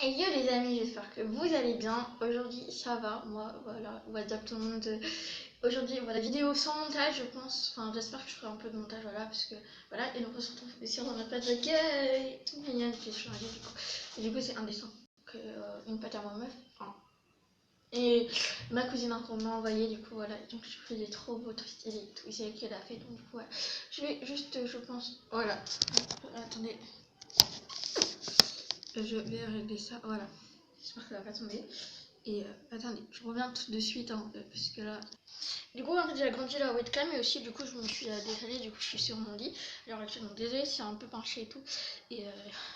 Et yo les amis, j'espère que vous allez bien. Aujourd'hui ça va, moi voilà, on va dire que tout le monde. Aujourd'hui voilà, vidéo sans montage je pense. Enfin j'espère que je ferai un peu de montage voilà, parce que voilà, et donc on se retrouve ici on a pas de d'accueil. Tout mignon, j'ai changé du coup. Et du coup c'est un dessin que une pâte à ma meuf. Enfin, et ma cousine qu'on m'a envoyé du coup voilà, donc je faisais trop beau, trop stylé et tout, c'est elle qui l'a fait donc du coup ouais. Je vais juste je pense. Voilà. Attendez. Je vais régler ça, voilà. J'espère que ça va pas tomber. Et attendez, je reviens tout de suite, hein, parce que là... Du coup, en fait, j'ai agrandi la webcam et aussi, du coup, je me suis décalée, du coup, je suis sur mon lit. Alors, actuellement, désolé, c'est un peu penché et tout. Et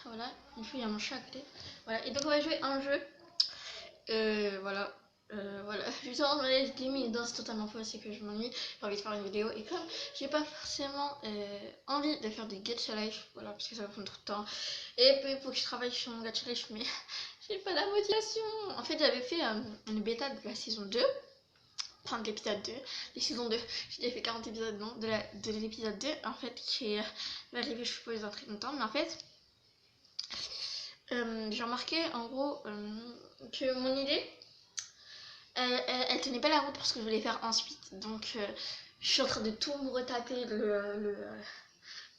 voilà, du coup, il y a mon chat à côté. Voilà, et donc, on va jouer un jeu. Voilà. Voilà, justement, je l'ai mis dans c'est totalement faux, c'est que je m'ennuie, j'ai envie de faire une vidéo et comme j'ai pas forcément envie de faire des gacha life, voilà, parce que ça va prendre trop de temps et puis il faut que je travaille sur mon gacha life, mais j'ai pas la motivation. En fait, j'avais fait une bêta de la saison 2, enfin de l'épisode 2, les saisons 2, j'ai fait 40 épisodes, non, de l'épisode 2, en fait, qui est arrivé, je suppose, dans très longtemps, mais en fait, j'ai remarqué en gros que mon idée elle tenait pas la route pour ce que je voulais faire ensuite. Donc, je suis en train de tout me retaper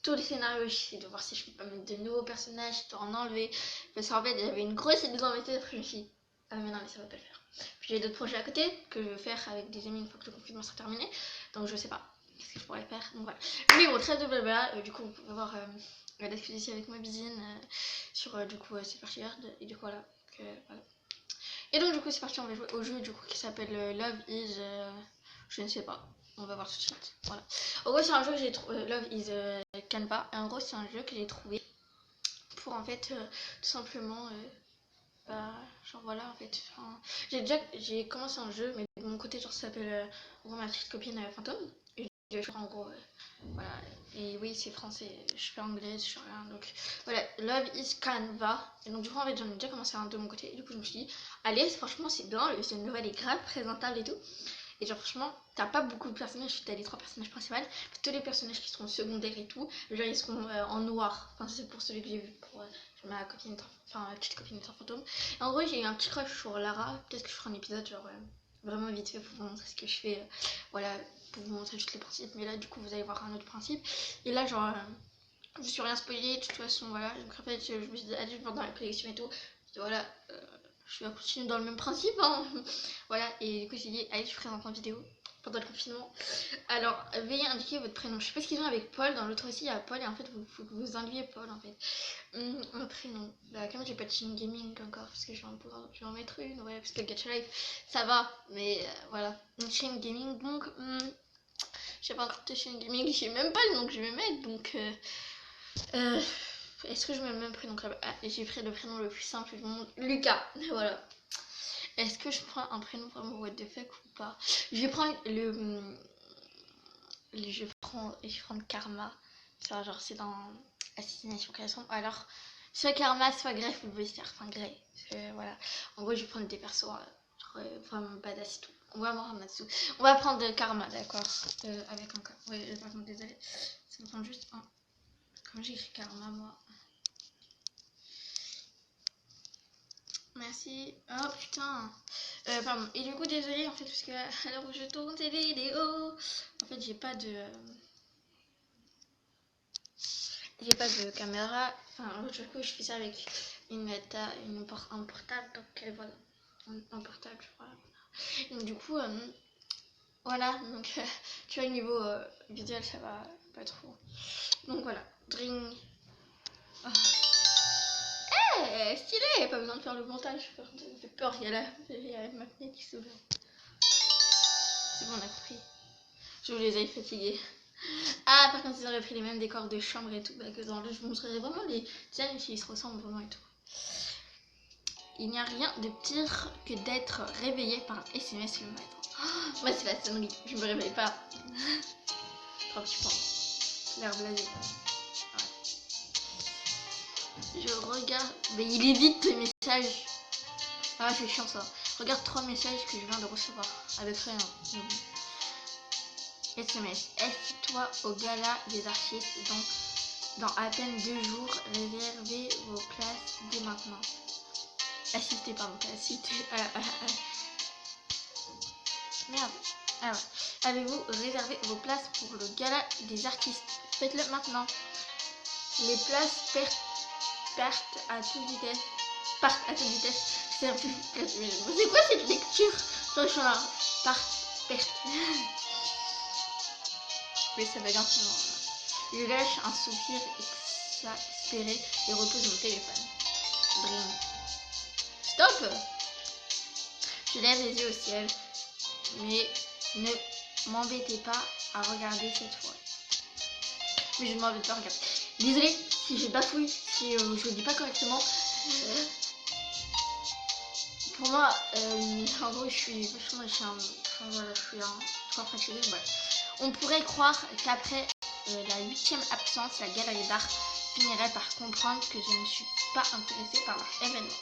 tous les scénarios. J'essaie de voir si je peux pas mettre de nouveaux personnages, si je dois en enlever. Parce qu'en fait, j'avais une grosse idée dans mes têtes. Après, je me suis dit, ah, mais non, mais ça va pas le faire. Puis j'ai d'autres projets à côté que je veux faire avec des amis une fois que le confinement sera terminé. Donc, je sais pas qu'est-ce que je pourrais faire. Donc, voilà. Mais bon, très de blabla. Du coup, vous pouvez voir la discussion avec ma bisine sur du coup, c'est parti. Et du coup, voilà. Voilà. Et donc du coup c'est parti, on va jouer au jeu du coup qui s'appelle Love is... je ne sais pas, on va voir tout de suite. Voilà. En gros c'est un jeu que j'ai trouvé, Love is Canva. Et en gros c'est un jeu que j'ai trouvé pour en fait tout simplement... bah, genre voilà en fait. Enfin, j'ai commencé un jeu mais de mon côté genre ça s'appelle ma petite copine fantôme. Et je vais faire en gros... voilà. Et oui c'est français, je suis pas anglaise, je suis rien. Donc voilà, Love is Canva. Et donc du coup en fait j'en ai déjà commencé un de mon côté. Et du coup je me suis dit, allez franchement c'est bien, le nouvelle est grave présentable et tout. Et genre franchement, t'as pas beaucoup de personnages, t'as les 3 personnages principaux. Tous les personnages qui seront secondaires et tout, genre ils seront en noir. Enfin c'est pour celui que j'ai vu pour ma copine, enfin ma petite copine étant fantôme. Et en gros j'ai eu un petit crush sur Lara. Peut-être que je ferai un épisode genre vraiment vite fait pour vous montrer ce que je fais. Voilà, pour vous montrer juste les principes. Mais là du coup vous allez voir un autre principe. Et là genre je me suis rien spoilé de toute façon voilà. Donc en fait je me suis dit allez je vais dans la collection et tout. Voilà, je vais continuer dans le même principe hein. Voilà, et du coup j'ai dit allez je présente en vidéo pendant le confinement. Alors veuillez indiquer votre prénom. Je sais pas ce qu'ils ont avec Paul, dans l'autre aussi il y a Paul et en fait il faut que vous indiquiez Paul en fait. Un prénom. Bah comme j'ai pas de chaîne gaming encore parce que je vais en mettre une, ouais, parce que le Gacha Life ça va, mais voilà, une chaîne gaming donc j'ai pas encore de chaîne gaming, je sais même pas le nom que je vais mettre donc est-ce que je mets le même prénom que là? Ah, j'ai pris le prénom le plus simple du monde, Lucas, voilà. Est-ce que je prends un prénom vraiment what the fuck ou pas? Je vais prendre je vais prendre Karma. Ça, genre, c'est dans Assassination Création. Alors, soit Karma, soit Grey ou Booster. Enfin, Grey. Voilà. En gros, je vais prendre des persos genre, vraiment badass et tout. On va voir Matsu. On va prendre Karma, d'accord. Avec un K. Oui, par contre, désolé. Ça me prend juste un. Comment j'écris Karma, moi? Merci. Oh putain. Pardon. Et du coup, désolé en fait, parce que à l'heure où je tourne ces vidéos, en fait, j'ai pas de caméra. Enfin, du coup, je fais ça avec un portable. Donc voilà, un portable, je crois. Donc du coup, voilà. Donc tu vois, niveau visuel, ça va pas trop. Donc voilà. Drink. Oh. Hey, stylé, pas besoin de faire le montage. Par contre, ça me fait peur. Il y a ma fenêtre qui s'ouvre. C'est bon, on a compris. Je vous les ai fatigués. Ah, par contre, ils auraient pris les mêmes décors de chambre et tout. Bah, que dans le jeu, je vous montrerai vraiment les designs s'ils se ressemblent vraiment et tout. Il n'y a rien de pire que d'être réveillé par un SMS le matin. Oh, moi, c'est la sonnerie. Je me réveille pas. Trop petit point. L'air blasé. Ouais. Je regarde. Mais il évite les messages. Ah, c'est chiant ça. Regarde 3 messages que je viens de recevoir. Avec rien. SMS. Assieds-toi au gala des artistes dans à peine 2 jours. Réservez vos places dès maintenant. Assister, pardon, pas assister. Merde. Ah ouais. Avez-vous réservé vos places pour le gala des artistes? Faites-le maintenant. Les places partent à toute vitesse. Partent à toute vitesse. C'est un peu... C'est quoi cette lecture? Je suis là. Perte. Mais ça va bien sinon. Je lâche un soupir exaspéré et repose mon téléphone. Dream. Stop! Je lève les yeux au ciel, mais ne m'embêtez pas à regarder cette fois. Mais je ne m'embête pas à regarder. Désolée si je bafouille, si je le dis pas correctement. Pour moi, en gros, je suis vachement fatiguée. Ouais. On pourrait croire qu'après la 8e absence, la galerie d'art finirait par comprendre que je ne suis pas intéressée par leur événement.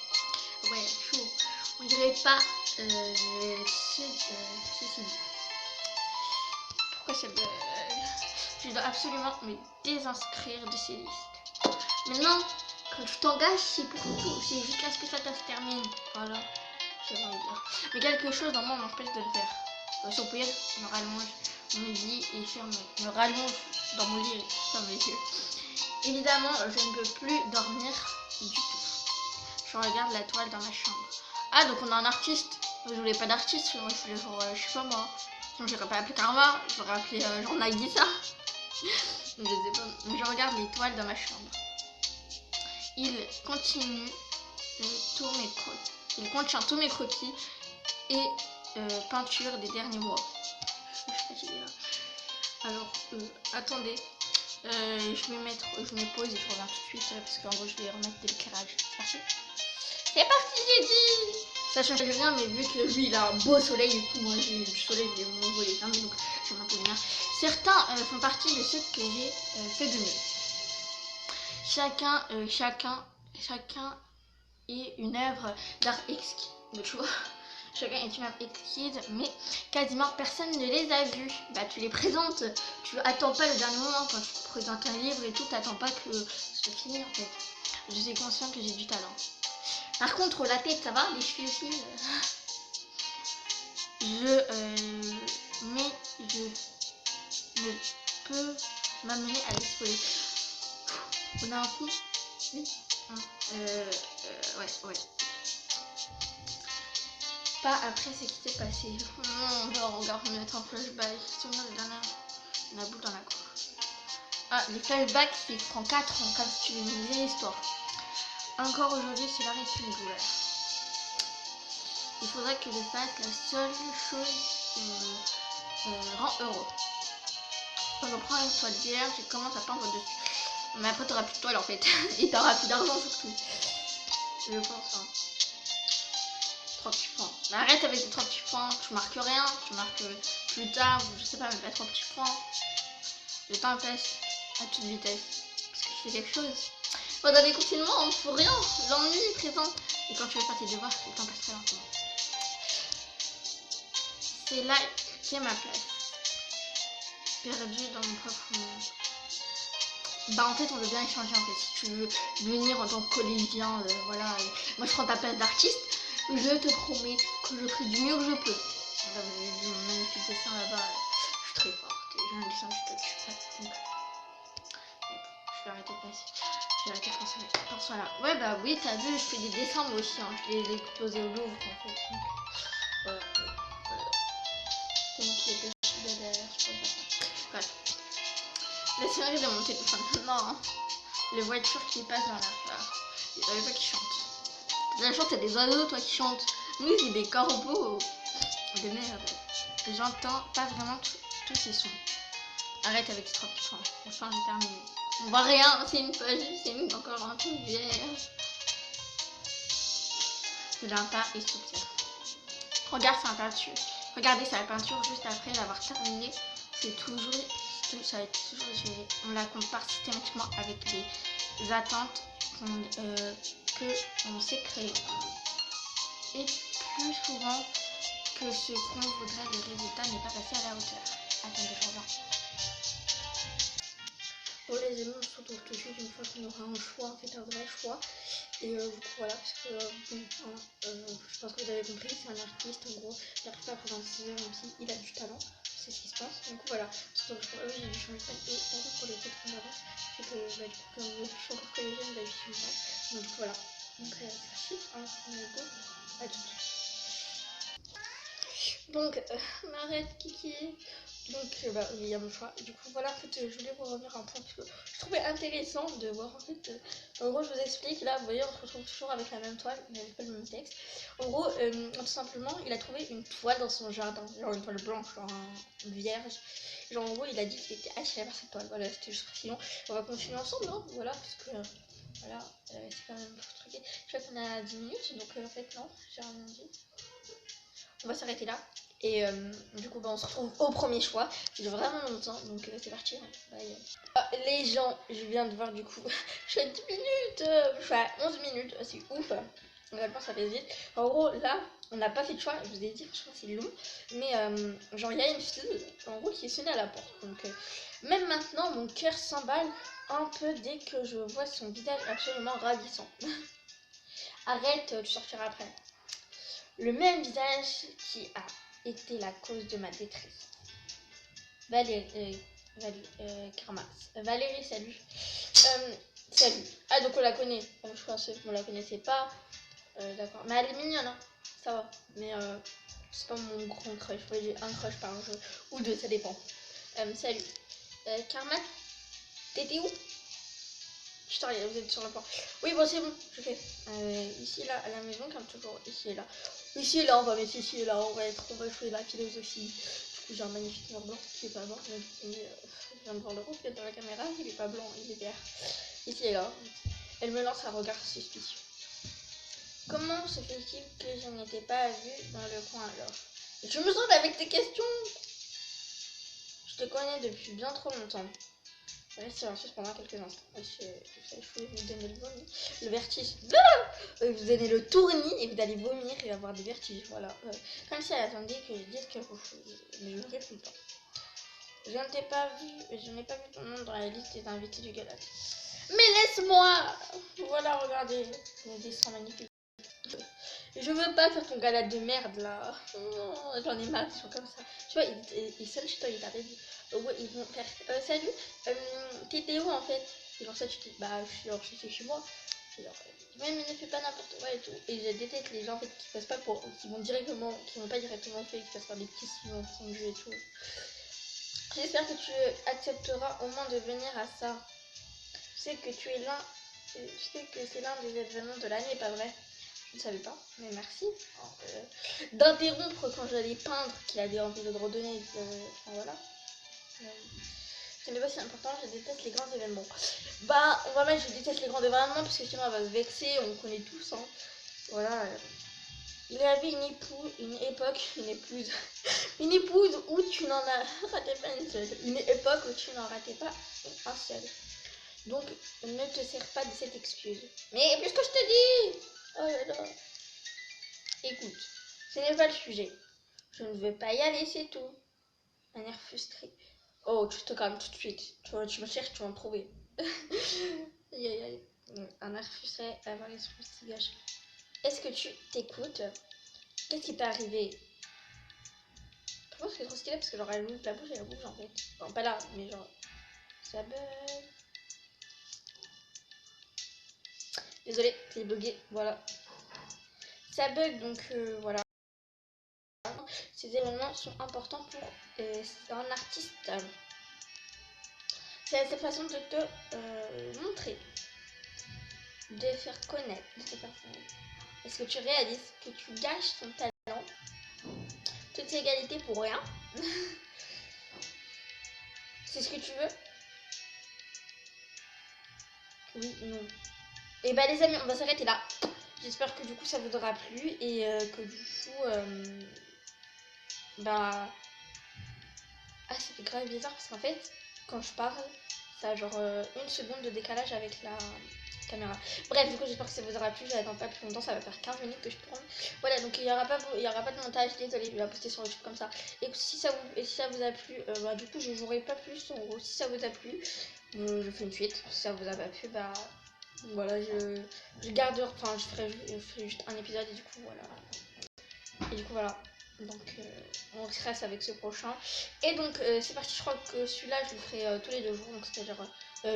Ouais, chaud. On dirait pas ceci dit. Pourquoi ça bug? Je dois absolument me désinscrire de ces listes. Maintenant, quand tu t'engages, c'est pour tout. C'est jusqu'à ce que ça se termine. Voilà. J'ai envie de dire. Mais quelque chose dans moi m'empêche de le faire. Si on peut y aller, je me rallonge, on me dit et ferme. Je me rallonge dans mon lit et ferme les yeux. Évidemment, je ne peux plus dormir du tout. Je regarde la toile dans ma chambre. Ah, donc on a un artiste. Je voulais pas d'artiste, moi je voulais genre, je sais pas moi. Sinon j'aurais pas appelé Karma, j'aurais appelé genre Nagisa. Je sais pas. Mais je regarde les toiles dans ma chambre. Il continue il contient tous mes croquis et peintures des derniers mois. Je suis fatiguée là. Alors, attendez. Je me pose et je reviens tout de suite parce qu'en gros je vais remettre de l'éclairage. C'est parti, j'ai dit. Ça change rien, mais vu que lui il a un beau soleil, du coup moi j'ai du soleil, j'ai mon volet fermé, donc j'aime un peu bien. Certains font partie de ceux que j'ai fait de mieux. Chacun est une œuvre d'art exquis. Tu vois, chacun est une œuvre exquise, mais quasiment personne ne les a vus. Bah tu les présentes, tu attends pas le dernier moment quand tu présentes un livre et tout, t'attends pas que ce soit fini en fait. Je suis consciente que j'ai du talent. Par contre, la tête, ça va, les chevilles aussi. Mais je ne peux m'amener à l'exposer. On a un coup? Oui. Ouais. Pas après ce qui s'est passé. On va remettre un flashback. Souvenir de la boule dans la cour. Ah, les flashbacks, c'est prend 4 ans, comme si tu veux nous dire l'histoire. Encore aujourd'hui, cela reste une douleur. Il faudrait que je fasse la seule chose qui me rend heureux. Quand je prends une toile vierge, je commence à peindre dessus. Mais après, t'auras plus de toile en fait. Et t'auras plus d'argent surtout. Je pense. Hein. 3 petits points. Mais arrête avec les 3 petits points. Tu marques rien. Tu marques plus tard. Ou je sais pas, mais pas 3 petits points. Le temps passe à toute vitesse. Parce que je fais quelque chose. Pendant les confinements, on ne fait rien. L'ennui est présent. Et quand tu veux faire tes devoirs, le temps passe très lentement. C'est là qui est ma place. Perdue dans mon propre monde. Bah en fait on veut bien échanger en fait. Si tu veux venir en tant que collégien, voilà. Moi je prends ta place d'artiste. Je te promets que je ferai du mieux que je peux. Là vous avez vu mon magnifique dessin là-bas. Je suis très forte. J'ai un dessin je suis ça. Je vais arrêter de passer. Je vais arrêter de penser pour ça là. Ouais bah oui t'as vu je fais des dessins moi aussi. Hein. Je les ai exposés au Louvre en fait. Donc, voilà. C'est moi qui ai perdu derrière. Je peux pas ça. Bref. La sonnerie de mon téléphone. Non. Hein. Les voitures qui passent dans la fleur. Il y a pas qui chantent. La chante, c'est des oiseaux, toi qui chantes. Nous, c'est des corbeaux. De merde. J'entends pas vraiment tous ces sons. Arrête avec ces 3 petits points. Enfin, j'ai terminé. On voit rien, c'est une page, c'est encore un truc vierge. Je viens pas et soupire. Regarde sa peinture. Regardez sa peinture juste après l'avoir terminée. C'est toujours. Ça va être toujours géré. On la compare systématiquement avec les attentes qu'on s'est créées. Et plus souvent que ce qu'on voudrait, le résultat n'est pas passé à la hauteur. Attendez, je reviens. Pour les amis, on se retrouve tout de suite une fois qu'on aura un choix, en fait un vrai choix. Et du coup voilà, parce que bon, hein, je pense que vous avez compris, c'est un artiste en gros, il n'arrive pas à présenter ses œuvres même s'il a du talent, c'est ce qui se passe. Du coup voilà, donc oui j'ai dû changer de page et pardon pour les titres en avance, c'est que bah, du coup comme je suis encore collégienne, bah, je suis pas. Donc du coup voilà, donc c'est parti, hein, on est beau, à tout de suite. Donc, m'arrête Kiki. Donc, bah, il y a mon choix. Du coup, voilà, en fait, je voulais vous revenir un point parce que je trouvais intéressant de voir, en fait, en gros, je vous explique, là, vous voyez, on se retrouve toujours avec la même toile, mais avec pas le même texte. En gros, tout simplement, il a trouvé une toile dans son jardin, genre une toile blanche, genre un vierge. Genre, en gros, il a dit qu'il était attiré par cette toile. Voilà, c'était juste. Sinon, on va continuer ensemble, hein, voilà, parce que, voilà, c'est quand même truqué. Je crois qu'on a 10 minutes, donc en fait, non, j'ai rien dit. On va s'arrêter là. Et du coup, bah, on se retrouve au premier choix. Ça dure vraiment longtemps, donc c'est parti. Hein. Bye. Ah, les gens, je viens de voir du coup. Je suis à 10 minutes, je suis à 11 minutes, c'est ouf. On va voir, ça fait vite. En gros, là, on n'a pas fait de choix. Je vous ai dit, franchement, c'est long. Mais genre, il y a une fille, en gros, qui est sonnée à la porte. Donc, même maintenant, mon cœur s'emballe un peu dès que je vois son visage absolument ravissant. Arrête, tu sortiras après. Le même visage qui a été la cause de ma détresse. Valérie, Karma. Valérie, salut. Salut. Ah, donc on la connaît. Je pensais qu'on la connaissait pas. D'accord. Mais elle est mignonne, hein. Ça va. Mais c'est pas mon grand crush. Ouais, j'ai un crush par jeu. Ou deux, ça dépend. Salut. Karma, t'étais où? Je t'arrive, vous êtes sur le port. Oui, bon, c'est bon, je fais. Ici, là, à la maison, comme toujours, ici et là. Ici et là, on va mettre ici et là, on va jouer la philosophie. Du coup, j'ai un magnifique mur blanc qui est pas blanc. Mais, je viens de voir le reflet dans la caméra, il est pas blanc, il est vert. Ici et là. Elle me lance un regard suspicieux. Comment se fait-il que je n'étais pas vue dans le coin alors? Je me sens avec tes questions. Je te connais depuis bien trop longtemps. Restez en sus pendant quelques instants. Je vais vous donner le vertige. Vous donnez le tournis et vous allez vomir et avoir des vertiges. Voilà. Comme si elle attendait que je dise quelque chose. Mais je ne réponds pas. Je n'ai pas vu ton nom dans la liste des invités du gala. Mais laisse-moi. Voilà, regardez. Mes dessins magnifiques. Je veux pas faire ton gala de merde là. Oh, j'en ai marre, ils sont comme ça. Tu vois, ils sonnent chez toi, ils t'arrêtent. Ouais, ils vont faire. Salut, t'étais où en fait? Et genre ça, tu dis, bah, je suis chez moi. Et genre, ouais, mais ne fais pas n'importe quoi et tout. Et je déteste les gens en fait qui passent pas pour. Qui vont directement. Qui vont pas directement fait, qui passent par des petits signaux de jeu et tout. J'espère que tu accepteras au moins de venir à ça. Tu sais que tu es l'un. Tu sais que c'est l'un des événements de l'année, pas vrai? Je ne savais pas, mais merci d'interrompre quand j'allais peindre qu'il avait envie de redonner. Enfin voilà. Ce n'est pas si important, je déteste les grands événements. Bah, on va mettre je déteste les grands événements parce que sinon elle va se vexer, on connaît tous. Hein. Voilà. Il y avait une épouse, une épouse où tu n'en as raté pas une seule. Une époque où tu n'en ratais pas un seul. Donc, ne te sers pas de cette excuse. Mais puisque je te dis. Oh là là. Écoute, ce n'est pas le sujet. Je ne veux pas y aller, c'est tout. Un air frustré. Oh, tu te calmes tout de suite. Tu me cherches, tu vas me trouver. Aïe, aïe, aïe. Un air frustré, avoir l'esprit si gâché. Est-ce que tu t'écoutes? Qu'est-ce qui t'est arrivé? Je pense que c'est trop stylé parce que genre elle ouvre la bouche et elle bouge en fait. Enfin, pas là, mais genre. Ça bug. Désolée, c'est bugué. Voilà. Ça bug donc voilà. Ces événements sont importants pour un artiste. C'est sa façon de te montrer, de faire connaître, de te faire connaître. Est-ce que tu réalises que tu gâches ton talent, toutes ces qualités pour rien? C'est ce que tu veux? Oui, non. Et bah les amis, on va s'arrêter là. J'espère que du coup ça vous aura plu et que du coup bah ah ça fait grave bizarre parce qu'en fait quand je parle ça a genre une seconde de décalage avec la caméra. Bref, du coup j'espère que ça vous aura plu, j'attends pas plus longtemps, ça va faire 15 minutes que je tourne. Voilà, donc il n'y aura pas de montage, désolé, je vais la poster sur YouTube comme ça. Et si ça vous a plu, bah du coup je jouerai pas plus en gros. Si ça vous a plu, je fais une suite. Si ça vous a pas plu, bah Voilà, je garde, enfin je ferai juste un épisode et du coup voilà. Et du coup voilà. Donc on reste avec ce prochain. Et donc c'est parti, je crois que celui-là je le ferai tous les 2 jours. Donc c'est-à-dire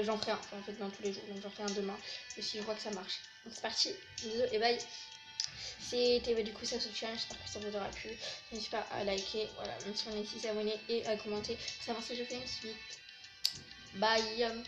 j'en ferai un, enfin, en fait non tous les jours. Donc j'en ferai un demain. Et si je vois que ça marche. Donc c'est parti. Bisous et bye. C'était du coup ça soutien, j'espère que ça vous aura plu. N'hésitez pas à liker, voilà, même si on est 6 abonnés et à commenter, savoir si je fais une suite. Bye.